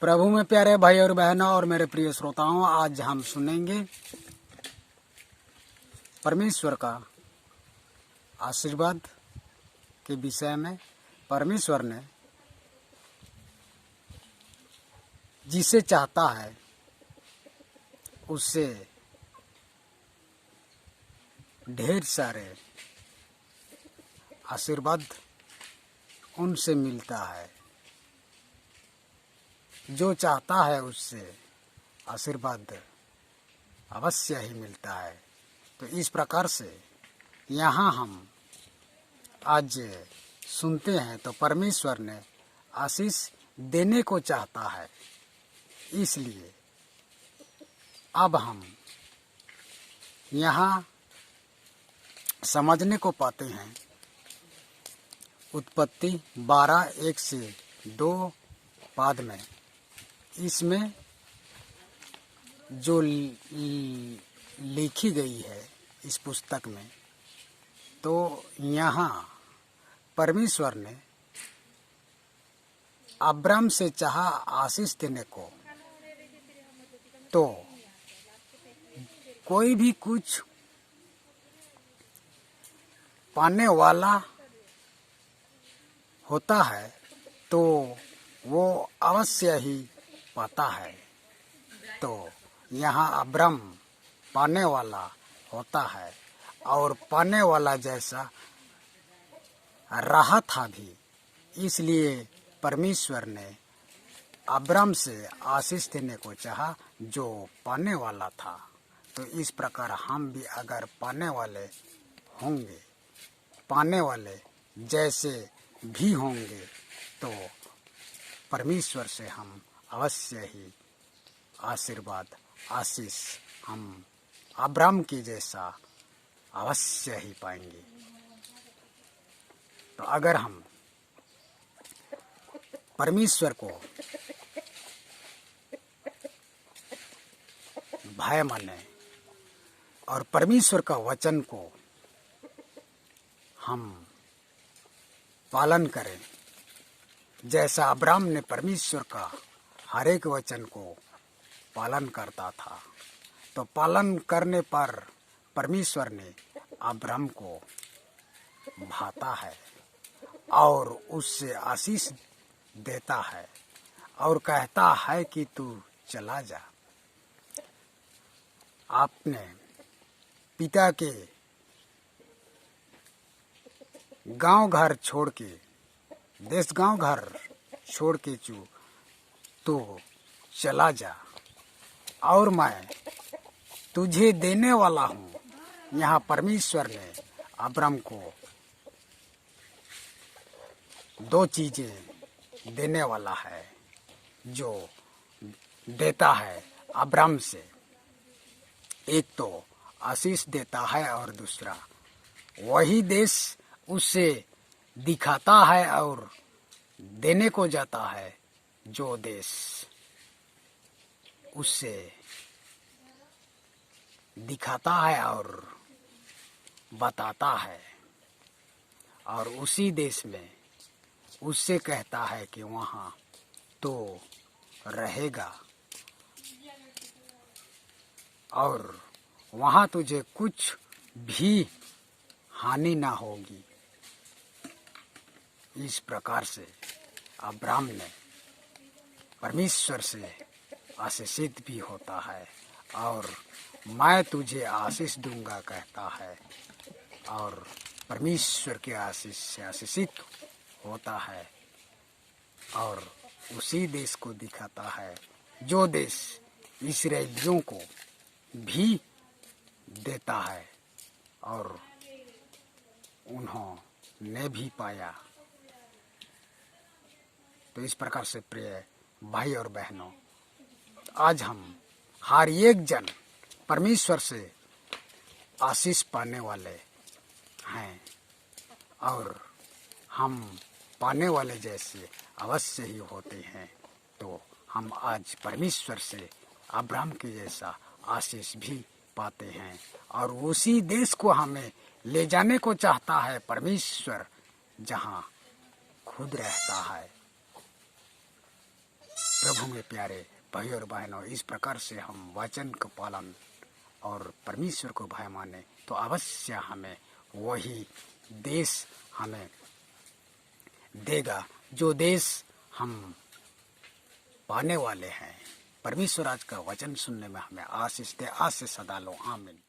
प्रभु में प्यारे भाई और बहनों और मेरे प्रिय श्रोताओं, आज हम सुनेंगे परमेश्वर का आशीर्वाद के विषय में। परमेश्वर ने जिसे चाहता है उससे ढेर सारे आशीर्वाद उनसे मिलता है। जो चाहता है उससे आशीर्वाद अवश्य ही मिलता है। तो इस प्रकार से यहाँ हम आज सुनते हैं तो परमेश्वर ने आशीष देने को चाहता है, इसलिए अब हम यहाँ समझने को पाते हैं। उत्पत्ति 12:1-2 पाद में इसमें जो लिखी गई है इस पुस्तक में, तो यहाँ परमेश्वर ने अब्राम से चाहा आशीष देने को। तो कोई भी कुछ पाने वाला होता है तो वो अवश्य ही पाता है। तो यहाँ अब्राम पाने वाला होता है और पाने वाला जैसा रहा था भी, इसलिए परमेश्वर ने अब्राम से आशीष देने को चाहा जो पाने वाला था। तो इस प्रकार हम भी अगर पाने वाले होंगे, पाने वाले जैसे भी होंगे, तो परमेश्वर से हम अवश्य ही आशीर्वाद आशीष हम अब्राम के जैसा अवश्य ही पाएंगे। तो अगर हम परमेश्वर को भय माने और परमेश्वर का वचन को हम पालन करें, जैसा अब्राम ने परमेश्वर का हर एक वचन को पालन करता था, तो पालन करने पर परमेश्वर ने अब्राम को भाता है और उससे आशीष देता है और कहता है कि तू चला जा, अपने पिता के गांव घर छोड़ के, देश गांव घर छोड़ के तो चला जा और मैं तुझे देने वाला हूँ। यहाँ परमेश्वर ने अब्राम को 2 चीजें देने वाला है, जो देता है अब्राम से। एक तो आशीष देता है और दूसरा वही देश उससे दिखाता है और देने को जाता है, जो देश उससे दिखाता है और बताता है, और उसी देश में उससे कहता है कि वहाँ तो रहेगा और वहाँ तुझे कुछ भी हानि ना होगी। इस प्रकार से अब्राम ने परमेश्वर से आशीषित भी होता है और मैं तुझे आशीष दूंगा कहता है, और परमेश्वर के आशीष से आशीषित होता है और उसी देश को दिखाता है, जो देश इस्राएलियों को भी देता है और उन्होंने भी पाया। तो इस प्रकार से प्रिय भाई और बहनों, आज हम हर एक जन परमेश्वर से आशीष पाने वाले हैं और हम पाने वाले जैसे अवश्य ही होते हैं। तो हम आज परमेश्वर से अब्राम के जैसा आशीष भी पाते हैं और उसी देश को हमें ले जाने को चाहता है परमेश्वर, जहाँ खुद रहता है। प्रभु में प्यारे भाई और बहनों, इस प्रकार से हम वचन का पालन और परमेश्वर को भाई माने तो अवश्य हमें वही देश हमें देगा जो देश हम पाने वाले हैं। परमेश्वर आज का वचन सुनने में हमें आशीष दे। आज से सदा लो, आमीन।